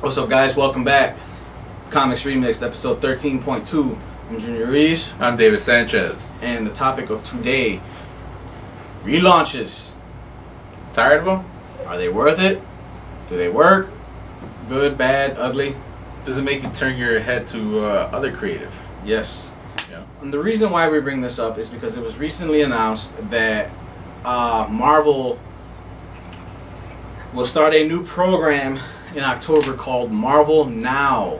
What's up, guys? Welcome back. Comics Remixed, episode 13.2. I'm Junior Reese. I'm David Sanchez. And the topic of today, relaunches. Tired of them? Are they worth it? Do they work? Good, bad, ugly? Does it make you turn your head to other creative? Yes. Yeah. And the reason why we bring this up is because it was recently announced that Marvel will start a new program in October called Marvel Now,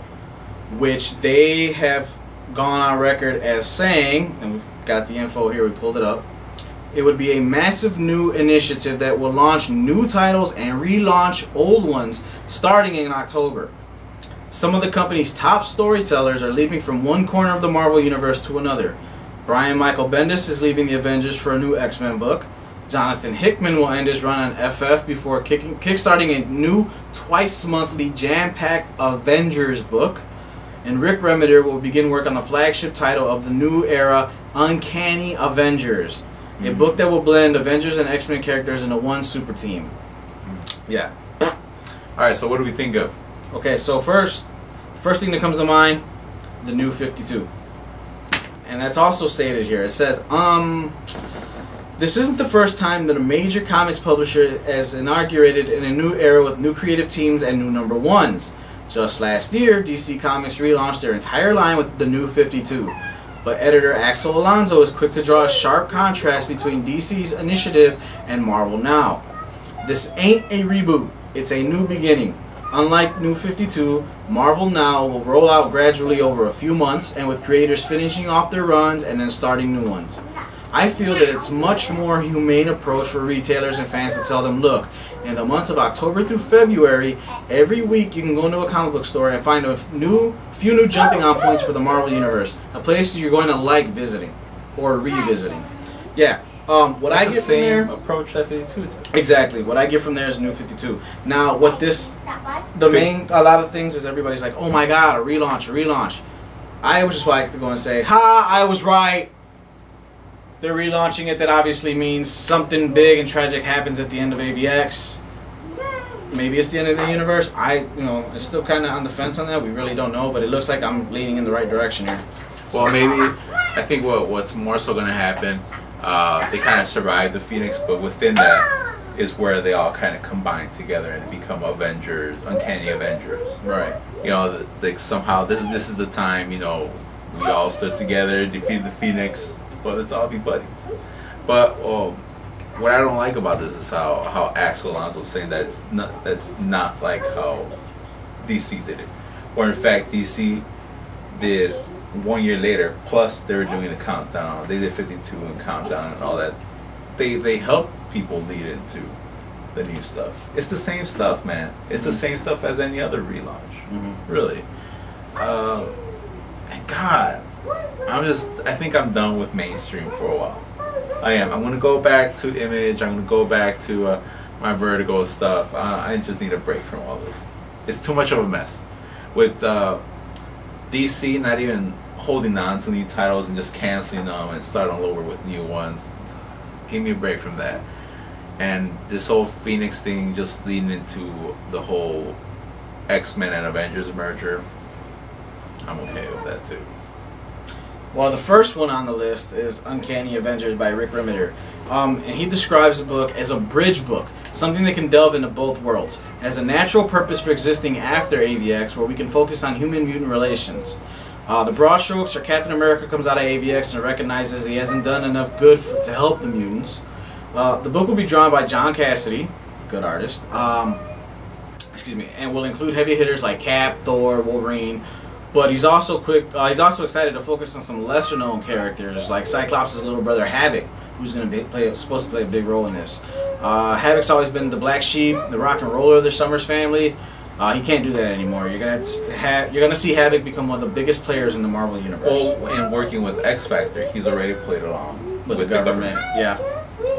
which they have gone on record as saying, and we've got the info here, we pulled it up, it would be a massive new initiative that will launch new titles and relaunch old ones starting in October. Some of the company's top storytellers are leaping from one corner of the Marvel Universe to another. Brian Michael Bendis is leaving the Avengers for a new X-Men book. Jonathan Hickman will end his run on FF before kickstarting a new twice-monthly jam-packed Avengers book. And Rick Remender will begin work on the flagship title of the new era, Uncanny Avengers. A book that will blend Avengers and X-Men characters into one super team. Yeah. Alright, so what do we think of? Okay, so first thing that comes to mind, the New 52. And that's also stated here. It says, this isn't the first time that a major comics publisher has inaugurated in a new era with new creative teams and new number ones. Just last year, DC Comics relaunched their entire line with the New 52. But editor Axel Alonso is quick to draw a sharp contrast between DC's initiative and Marvel Now. This ain't a reboot, it's a new beginning. Unlike New 52, Marvel Now will roll out gradually over a few months and with creators finishing off their runs and then starting new ones. I feel that it's much more humane approach for retailers and fans to tell them, look, in the months of October through February, every week you can go into a comic book store and find a few new jumping on points for the Marvel Universe, a place you're going to like visiting or revisiting. Yeah. What I get from there, approach that 52 to. Exactly. What I get from there is New 52. Now, what this, a lot of things is everybody's like, oh my god, a relaunch, a relaunch. I would just like to go and say, ha, I was right. They're relaunching it. That obviously means something big and tragic happens at the end of AVX. Maybe it's the end of the universe. I'm still kind of on the fence on that. We really don't know, but it looks like I'm leaning in the right direction here. Well, maybe, I think what's more so going to happen, they kind of survived the Phoenix, but within that is where they all kind of combine together and become Avengers, Uncanny Avengers. Right. You know, like somehow this is the time, you know, we all stood together, defeated the Phoenix, but let's all be buddies. But what I don't like about this is how Axel Alonso is saying that that's not like how DC did it. Or in fact, DC did 1 year later, plus they were doing the countdown. They did 52 and countdown and all that. They help people lead into the new stuff. It's the same stuff, man. It's the same stuff as any other relaunch. Really. And God, I think I'm done with mainstream for a while. I am. I'm going to go back to Image. I'm going to go back to my Vertigo stuff. I just need a break from all this. It's too much of a mess. With DC not even holding on to new titles and just canceling them and starting all over with new ones. Give me a break from that. And this whole Phoenix thing just leading into the whole X-Men and Avengers merger. I'm okay with that too. Well, the first one on the list is Uncanny Avengers by Rick Remender. And he describes the book as a bridge book, something that can delve into both worlds. It has a natural purpose for existing after AVX, where we can focus on human-mutant relations. The broad strokes are Captain America comes out of AVX and recognizes he hasn't done enough good to help the mutants. The book will be drawn by John Cassidy, a good artist, and will include heavy hitters like Cap, Thor, Wolverine. But he's also excited to focus on some lesser-known characters like Cyclops' little brother Havoc, who's going to supposed to play a big role in this. Havoc's always been the black sheep, the rock and roller of the Summers family. He can't do that anymore. You're gonna see Havoc become one of the biggest players in the Marvel universe. Well, and working with X Factor, he's already played along with the government. Yeah.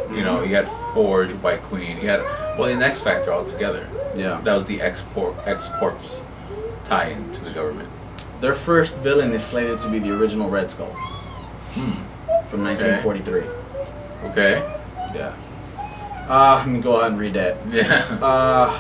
You know, you had Forge, White Queen. You had in X Factor altogether. Yeah. That was the X Corps tie-in to the government. Their first villain is slated to be the original Red Skull from 1943. Okay. Yeah. Let me go ahead and read that. Yeah.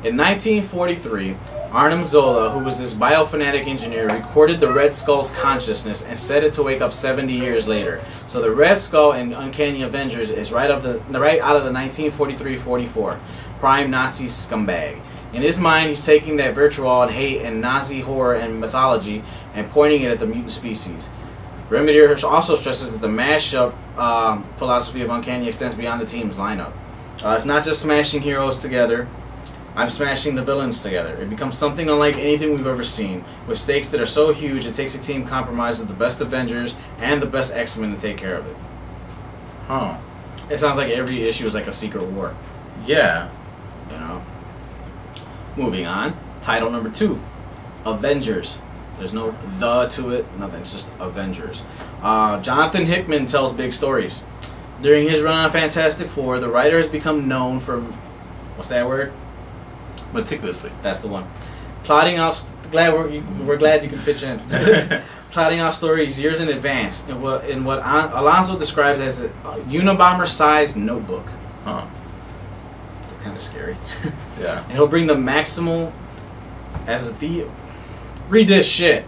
In 1943, Arnim Zola, who was this biofanatic engineer, recorded the Red Skull's consciousness and set it to wake up 70 years later. So the Red Skull in Uncanny Avengers is right out of the 1943-44 prime Nazi scumbag. In his mind, he's taking that vitriol and hate and Nazi horror and mythology and pointing it at the mutant species. Remedier also stresses that the mashup philosophy of Uncanny extends beyond the team's lineup. It's not just smashing heroes together. I'm smashing the villains together. It becomes something unlike anything we've ever seen, with stakes that are so huge it takes a team comprised of the best Avengers and the best X-Men to take care of it. Huh. It sounds like every issue is like a secret war. Yeah. You know? Moving on. Title number 2. Avengers. There's no the to it, nothing. It's just Avengers. Jonathan Hickman tells big stories. During his run on Fantastic Four, the writer has become known for... What's that word? Meticulously. That's the one. Plotting out... We're glad you can pitch in. Plotting out stories years in advance in what Alonso describes as a Unabomber-sized notebook. Huh. It's kind of scary. Yeah. And he'll bring the maximal as the... Read this shit.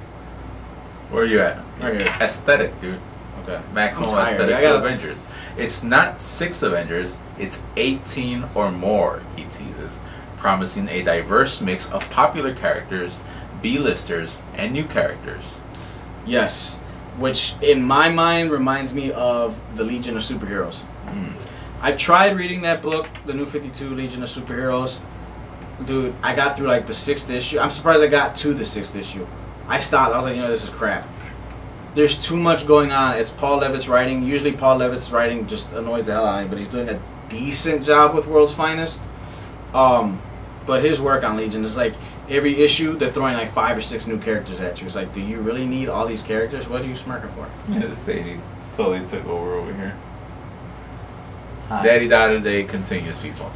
Where are you at? Right here. Aesthetic, dude. Okay. Maximal aesthetic to Avengers. It's not 6 Avengers, it's 18 or more, he teases, promising a diverse mix of popular characters, B-listers, and new characters. Yes, which in my mind reminds me of the Legion of Superheroes. I've tried reading that book, the New 52 Legion of Superheroes. Dude, I got through like the 6th issue. I'm surprised I got to the 6th issue. I stopped. I was like, this is crap. There's too much going on. It's Paul Levitt's writing. Usually Paul Levitt's writing just annoys the hell out of me, but he's doing a decent job with World's Finest. But his work on Legion is like every issue they're throwing like 5 or 6 new characters at you. It's like, do you really need all these characters? What are you smirking for? Yeah, Sadie totally took over here. Hi. Daddy Daughter Day continues, people.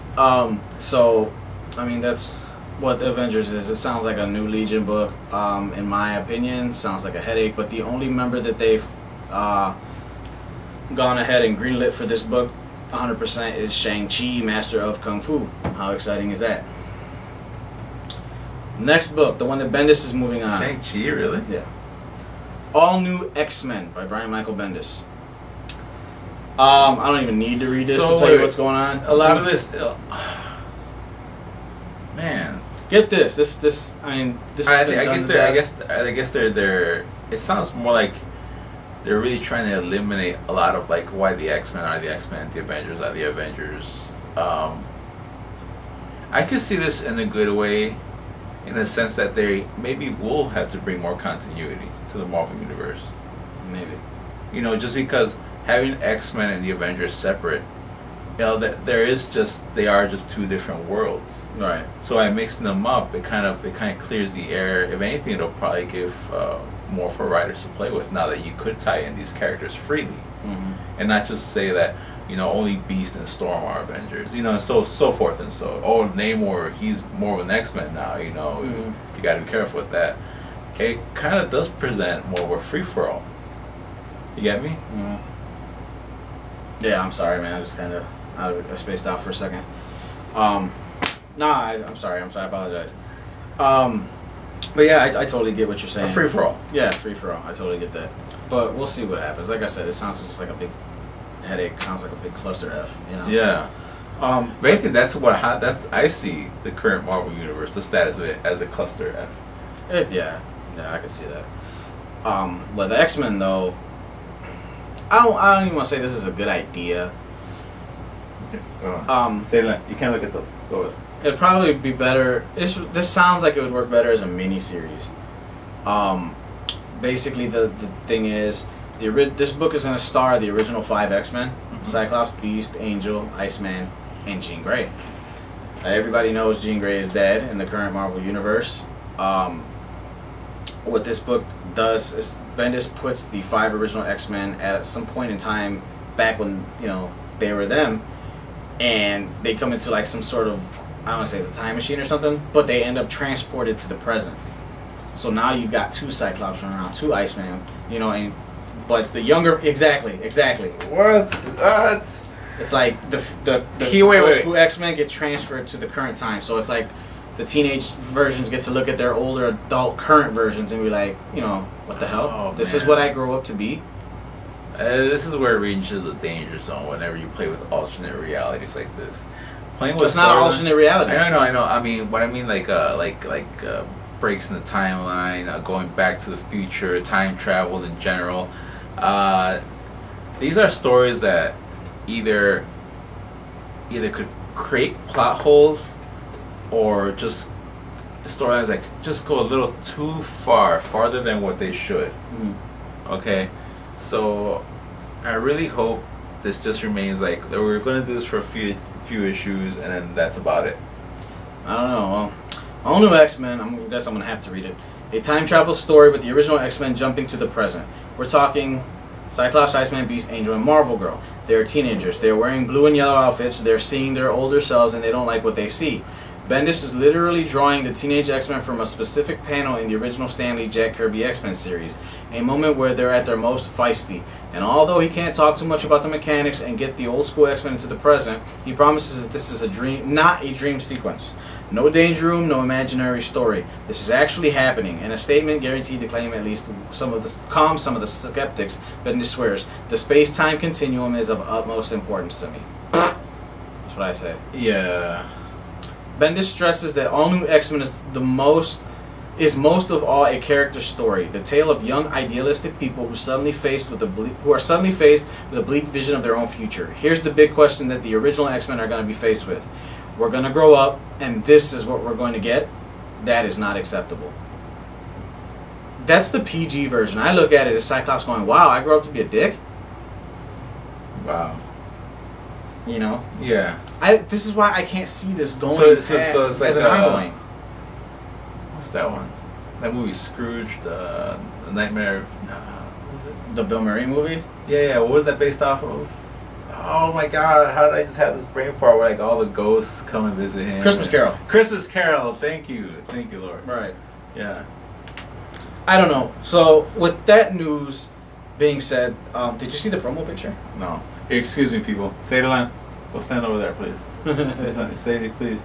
So, I mean, that's what Avengers is. It sounds like a new Legion book. In my opinion, sounds like a headache. But the only member that they've gone ahead and greenlit for this book 100% is Shang-Chi, Master of Kung Fu. How exciting is that? Next book, the one that Bendis is moving on. Shang-Chi, really? Yeah. All New X-Men by Brian Michael Bendis. I don't even need to read this to tell you what's going on. A lot of this... man. Get this. This. I mean, this. I guess they're. It sounds more like they're really trying to eliminate a lot of like why the X-Men are the X-Men, the Avengers are the Avengers. I could see this in a good way, in the sense that they maybe will have to bring more continuity to the Marvel universe. Maybe. Just because having X-Men and the Avengers separate. That they are just 2 different worlds. Right. So by mixing them up, it kind of clears the air. If anything, it'll probably give more for writers to play with. Now that you could tie in these characters freely, and not just say that only Beast and Storm are Avengers. And so forth and so. Oh, Namor, he's more of an X-Men now. You got to be careful with that. It kind of does present more of a free for all. You get me? Yeah, I'm sorry, man. I just kind of I spaced out for a second. I'm sorry. I apologize. But yeah, I totally get what you're saying. A free for all. Yeah, free for all. I totally get that. But we'll see what happens. Like I said, it sounds just like a big headache. Sounds like a big cluster F. Yeah. Basically, I see the current Marvel universe, the status of it, as a cluster F. Yeah, I can see that. But the X-Men though, I don't even want to say this is a good idea. Say that. You can't look at the. Go with it. It'd probably be better. This sounds like it would work better as a mini-series. Basically, the thing is, this book is going to star the original 5 X-Men: Cyclops, Beast, Angel, Iceman, and Jean Grey. Everybody knows Jean Grey is dead in the current Marvel universe. What this book does is Bendis puts the 5 original X-Men at some point in time back when they were them, and they come into like some sort of, I don't want to say it's a time machine or something, but they end up transported to the present. So now you've got 2 Cyclops running around, 2 Iceman, but it's the younger, exactly. What? It's like the Wait. X-Men get transferred to the current time. So it's like the teenage versions get to look at their older adult current versions and be like, you know, what the hell? Oh, This man. is what I grew up to be. This is where it reaches a danger zone whenever you play with alternate realities like this. Playing with It's not an alternate reality. I know. I mean, what I mean, like breaks in the timeline, going back to the future, time travel in general. These are stories that either could create plot holes, or just storylines that just go a little too farther than what they should. Mm-hmm. Okay, so I really hope this just remains like we're going to do this for a few issues, and then that's about it. I don't know. Well, all new X-Men, I guess I'm going to have to read it. A time travel story with the original X-Men jumping to the present. We're talking Cyclops, Iceman, Beast, Angel, and Marvel Girl. They're teenagers. They're wearing blue and yellow outfits. They're seeing their older selves, and they don't like what they see. Bendis is literally drawing the teenage X-Men from a specific panel in the original Stan Lee Jack Kirby X-Men series, a moment where they're at their most feisty. And although he can't talk too much about the mechanics and get the old school X-Men into the present, he promises that this is a dream, not a dream sequence. No danger room, no imaginary story. This is actually happening, and a statement guaranteed to calm some of the skeptics. Bendis swears the space-time continuum is of utmost importance to me. That's what I say. Yeah. Bendis stresses that all new X-Men is most of all a character story, the tale of young idealistic people who are suddenly faced with a bleak vision of their own future. Here's the big question that the original X-Men are going to be faced with. We're going to grow up, and this is what we're going to get. That is not acceptable. That's the PG version. I look at it as Cyclops going, wow, I grew up to be a dick. Wow. You know? Yeah. This is why I can't see this going So it's like as an ongoing. What's that one? That movie, Scrooge, the Nightmare. What was it? The Bill Murray movie? Yeah. What was that based off of? Oh my God! How did I just have this brain fart where like all the ghosts come and visit him? Christmas Carol. Christmas Carol. Thank you, Lord. Right. Yeah. I don't know. So with that news being said, did you see the promo picture? No. Here, excuse me, people. Say the line. Go stand over there, please. Say something. Say it, please.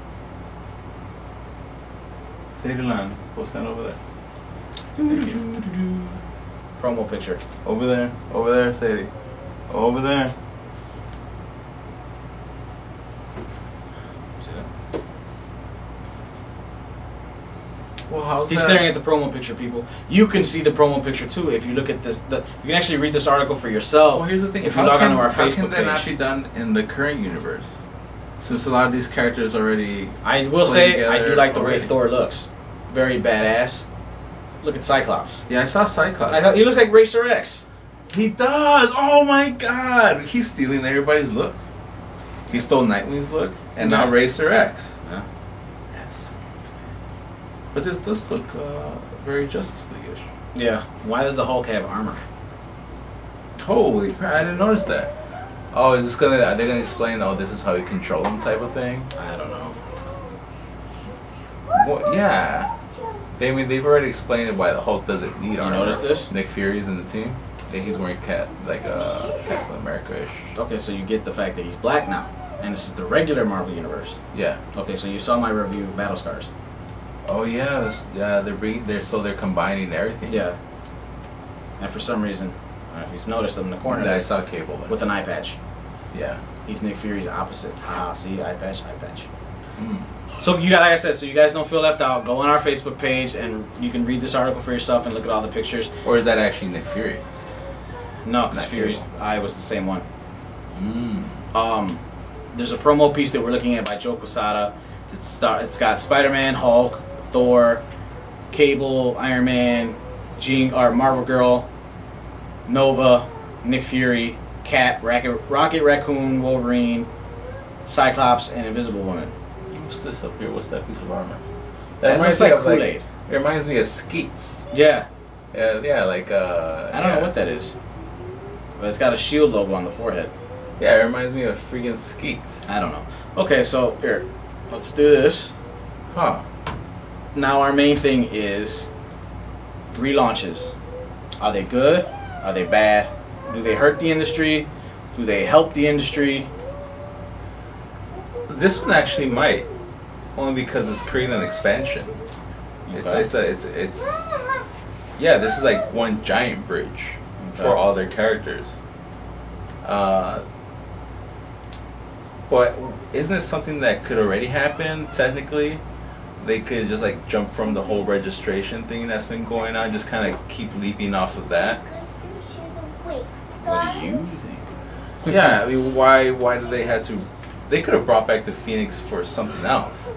Say the line. Go stand over there. Promo picture. Over there. Over there, Sadie. Over there. See that? Well, how's He's that? staring at the promo picture, people. You can see the promo picture too if you look at this. You can actually read this article for yourself. Well, here's the thing. If you log onto our how Facebook can that not page. be done in the current universe? Since a lot of these characters already. I will play say I do together like the way already. Thor looks. Very badass. Look at Cyclops. Yeah, I saw Cyclops. He looks like Racer X. He does. Oh my God. He's stealing everybody's looks. He stole Nightwing's look, and now Yeah. Racer X. Yeah. Yes. But this does look very Justice League-ish. Yeah. Why does the Hulk have armor? Holy crap! I didn't notice that. Oh, is this gonna? Are they gonna explain? Oh, this is how you control him, type of thing. I don't know. Well, yeah. They've already explained why the Hulk doesn't need armor. notice this? Nick Fury's in the team. Yeah, he's wearing Captain America-ish. Okay, so you get the fact that he's black now, and this is the regular Marvel universe. Yeah. Okay, so you saw my review of Battle Scars. Oh yeah, they're combining everything. Yeah. And for some reason, I don't know if he's noticed him in the corner I there, saw Cable there. with an eye patch. Yeah. He's Nick Fury's opposite. Ah, see, eye patch, eye patch. Mm. So you got, like I said, so you guys don't feel left out. Go on our Facebook page and you can read this article for yourself and look at all the pictures. Or is that actually Nick Fury? No, because Not Fury's Cable. eye was the same one. Mm. There's a promo piece that we're looking at by Joe Quesada. It's got Spider-Man, Hulk, Thor, Cable, Iron Man, Marvel Girl, Nova, Nick Fury, Cat, Rocket Raccoon, Wolverine, Cyclops, and Invisible Woman. What's this up here? What's that piece of armor? That looks like Kool-Aid. It reminds me of Skeets. Yeah. Yeah, like I don't know what that is. But it's got a shield logo on the forehead. Yeah, it reminds me of freaking Skeets. I don't know. Okay, so here, let's do this. Huh. Now our main thing is relaunches. Are they good? Are they bad? Do they hurt the industry? Do they help the industry? This one actually might. only because it's creating an expansion. Okay. It's yeah. This is like one giant bridge for all their characters. But isn't it something that could already happen technically? They could just like jump from the whole registration thing that's been going on, just kind of keep leaping off of that. What do you think? Yeah, I mean, why did they have to? They could have brought back the Phoenix for something else.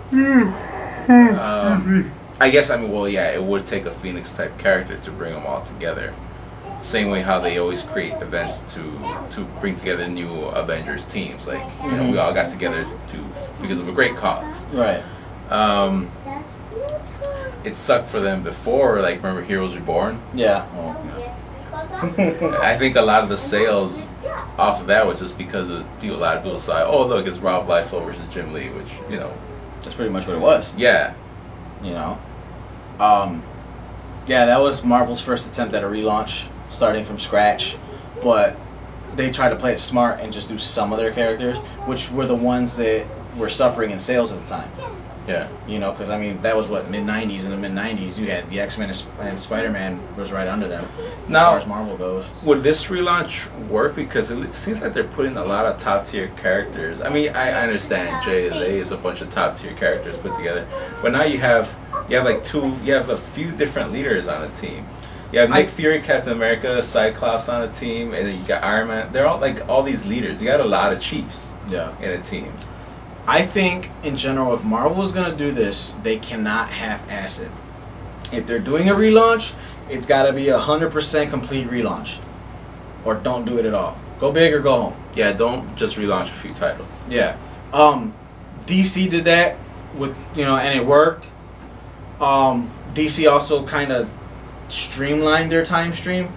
I guess, I mean, well, yeah, it would take a Phoenix type character to bring them all together. Same way how they always create events to bring together new Avengers teams. Like, you know, we all got together because of a great cause. Right. It sucked for them before, like, remember Heroes Reborn? Yeah. I think a lot of the sales off of that was just because of a lot of people saw, oh, look, it's Rob Liefeld versus Jim Lee, which, you know. That's pretty much what it was. Yeah. You know? Yeah, that was Marvel's first attempt at a relaunch, starting from scratch. But they tried to play it smart and just do some of their characters, which were the ones that were suffering in sales at the time. Yeah. You know, because, I mean, that was what, mid-90s. In the mid-90s, you had the X-Men and Spider-Man was right under them, as far as Marvel goes. Would this relaunch work? Because it seems like they're putting a lot of top-tier characters. I mean, I understand J.L.A. is a bunch of top-tier characters put together. But now you have a few different leaders on a team. You have Nick Fury, Captain America, Cyclops on a team, and then you got Iron Man. They're all, like, all these leaders. You got a lot of chiefs in a team. I think, in general, if Marvel is going to do this, they cannot half-ass it. If they're doing a relaunch, it's got to be 100% complete relaunch. Or don't do it at all. Go big or go home. Yeah, don't just relaunch a few titles. Yeah. DC did that, with and it worked. DC also kind of streamlined their time stream.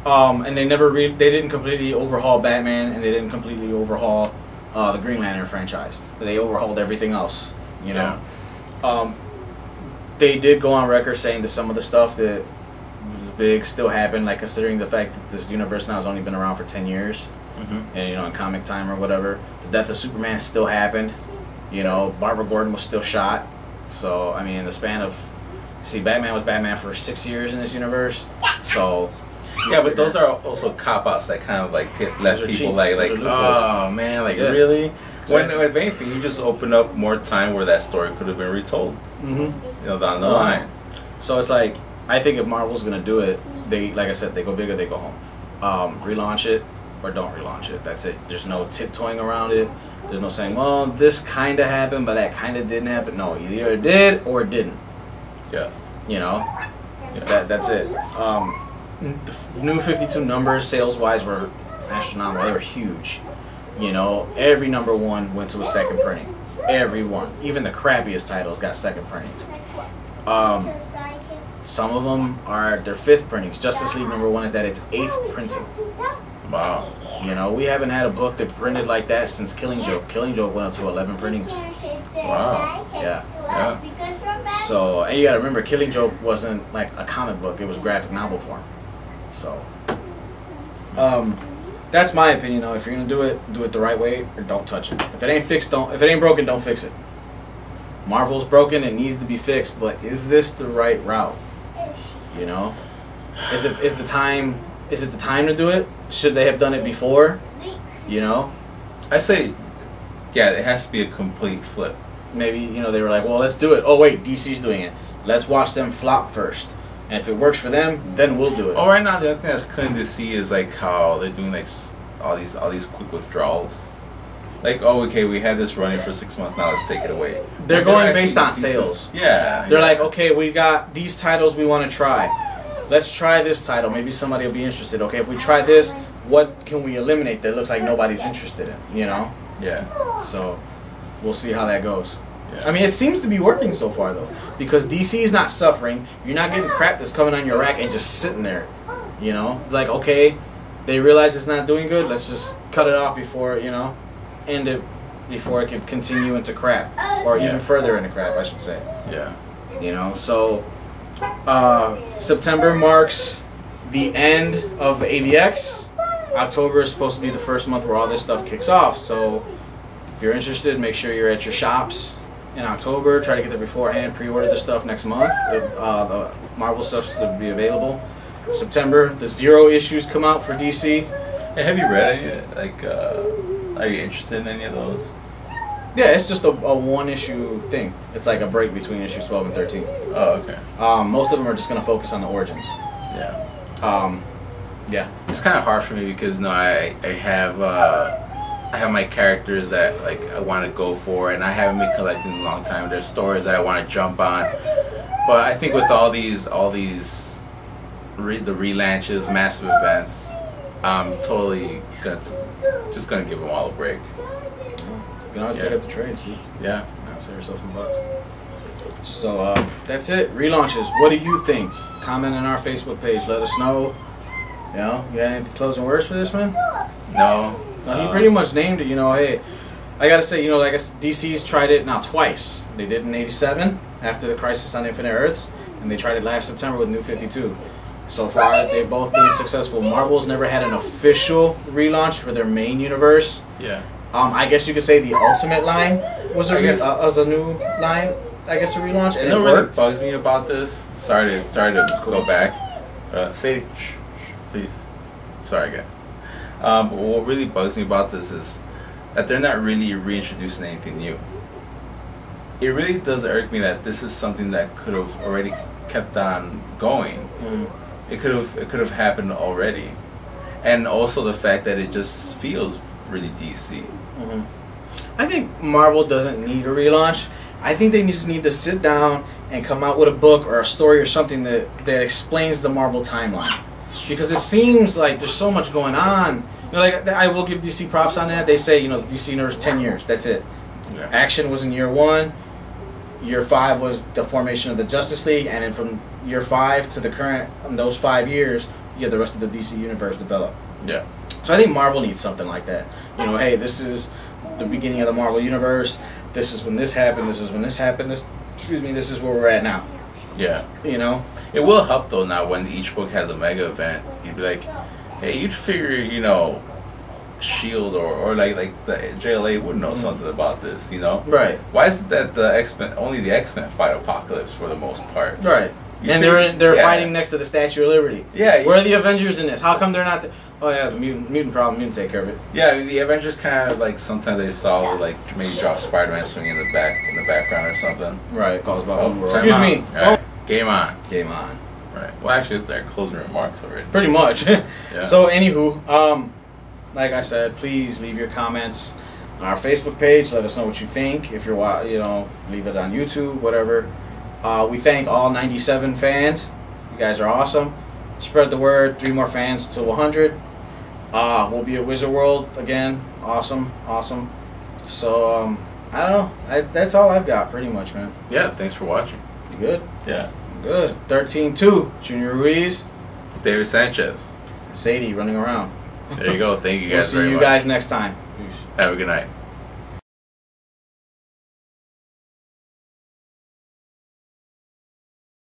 And they didn't completely overhaul Batman, and they didn't completely overhaul the Green Lantern franchise. They overhauled everything else, you know. They did go on record saying that some of the stuff that was big still happened, like considering the fact that this universe now has only been around for 10 years, and in comic time or whatever, the death of Superman still happened. Barbara Gordon was still shot. So I mean, in the span of, Batman was Batman for 6 years in this universe. So. Yeah, but those are also cop-outs that kind of like let people like oh man, like really? When if anything, you just open up more time where that story could have been retold. Down the line. So it's like, I think if Marvel's gonna do it, they, like I said, they go big or they go home. Relaunch it or don't relaunch it. That's it. There's no tiptoeing around it. There's no saying, well, this kind of happened, but that kind of didn't happen. No, either it did or it didn't. Yes. That's it. The new 52 numbers, sales-wise, were astronomical. They were huge. Every number one went to a second printing. Every one. Even the crappiest titles got second printings. Some of them are their fifth printings. Justice League number one is at its 8th printing. Wow. We haven't had a book that printed like that since Killing Joke. Killing Joke went up to 11 printings. Wow. Yeah. Yeah. So, and you gotta remember, Killing Joke wasn't like a comic book. It was graphic novel form. So, that's my opinion. Though, if you're gonna do it the right way, or don't touch it. If it ain't fixed, If it ain't broken, don't fix it. Marvel's broken; it needs to be fixed. But is this the right route? Is it the time to do it? Should they have done it before? I say, yeah, it has to be a complete flip. Maybe they were like, well, let's do it. Oh wait, DC's doing it. Let's watch them flop first. And if it works for them, then we'll do it. Oh, right now the other thing that's clean to see is like how they're doing like all these quick withdrawals. Like, oh, okay, we had this running for 6 months, now let's take it away. They're going based on sales. Yeah. They're like, okay, we got these titles we want to try. Let's try this title. Maybe somebody will be interested. Okay, if we try this, what can we eliminate that looks like nobody's interested in? Yeah. So, we'll see how that goes. Yeah. I mean, it seems to be working so far, though. Because DC is not suffering. You're not getting crap that's coming on your rack and just sitting there. Like, okay, they realize it's not doing good. Let's just cut it off before, end it before it can continue into crap. Or even further into crap, I should say. Yeah. So, September marks the end of AVX. October is supposed to be the first month where all this stuff kicks off. So, if you're interested, make sure you're at your shops in October. Try to get there beforehand. Pre-order the stuff next month. The Marvel stuff will be available. September, the Zero issues come out for DC. Hey, have you read any? Like, are you interested in any of those? Yeah, it's just a one-issue thing. It's like a break between issues 12 and 13. Oh, okay. Most of them are just going to focus on the origins. Yeah. Yeah. It's kind of hard for me because I have my characters that like I want to go for, and I haven't been collecting in a long time. There's stories that I want to jump on, but I think with all these the relaunches, massive events, I'm totally just gonna give them all a break. You can always pick up the trades. Yeah. Save yourself some bucks. So that's it. Relaunches. What do you think? Comment on our Facebook page. Let us know. You know, you got any closing words for this, man? No. No, he pretty much named it. You know, hey, I gotta say, you know, like DC's tried it now twice. They did in '87 after the Crisis on Infinite Earths, and they tried it last September with New 52. So far, they've both been successful. Marvel's never had an official relaunch for their main universe. Yeah. I guess you could say the Ultimate line was a new line. I guess a relaunch, and you know what really bugs me about this? Sorry to go back. Say, shh, please. Sorry, guys. But what really bugs me about this is that they're not really reintroducing anything new. It really does irk me that this is something that could have already kept on going. Mm. It could have happened already, and also the fact that it just feels really DC. Mm-hmm. I think Marvel doesn't need a relaunch. I think they just need to sit down and come out with a book or a story or something that explains the Marvel timeline. Because it seems like there's so much going on. You know, like I will give DC props on that. They say, you know, the DC universe 10 years. That's it. Yeah. Action was in year 1. Year 5 was the formation of the Justice League, and then from year 5 to the current, in those 5 years, you get the rest of the DC universe develop. Yeah. So I think Marvel needs something like that. You know, hey, this is the beginning of the Marvel universe. This is when this happened. This is when this happened. This is where we're at now. Yeah. You know? It will help though now when each book has a mega event. You'd be like, hey, you'd figure, you know, Shield or like the JLA would know something about this, you know? Right. How is it that only the X-Men fight Apocalypse for the most part? Right. And they're fighting next to the Statue of Liberty. Yeah. Where are the Avengers in this? How come they're not? Oh yeah, the mutant problem. Mutant take care of it. Yeah, I mean, the Avengers kind of like sometimes they saw like maybe drop Spider-Man swinging in the background or something. Right. Excuse me. Right. Game on. Game on. Right. Well, actually, it's their closing remarks already. Pretty much. Yeah. So anywho, like I said, please leave your comments on our Facebook page. Let us know what you think. If you're, you know, leave it on YouTube, whatever. We thank all 97 fans. You guys are awesome. Spread the word. 3 more fans to 100. We'll be at Wizard World again. Awesome. So, I don't know. That's all I've got, pretty much, man. Yeah, thanks for watching. You good? Yeah. I'm good. 13-2. Junior Ruiz. David Sanchez. Sadie running around. There you go. Thank you guys We'll see very you much. guys next time. Peace. Have a good night.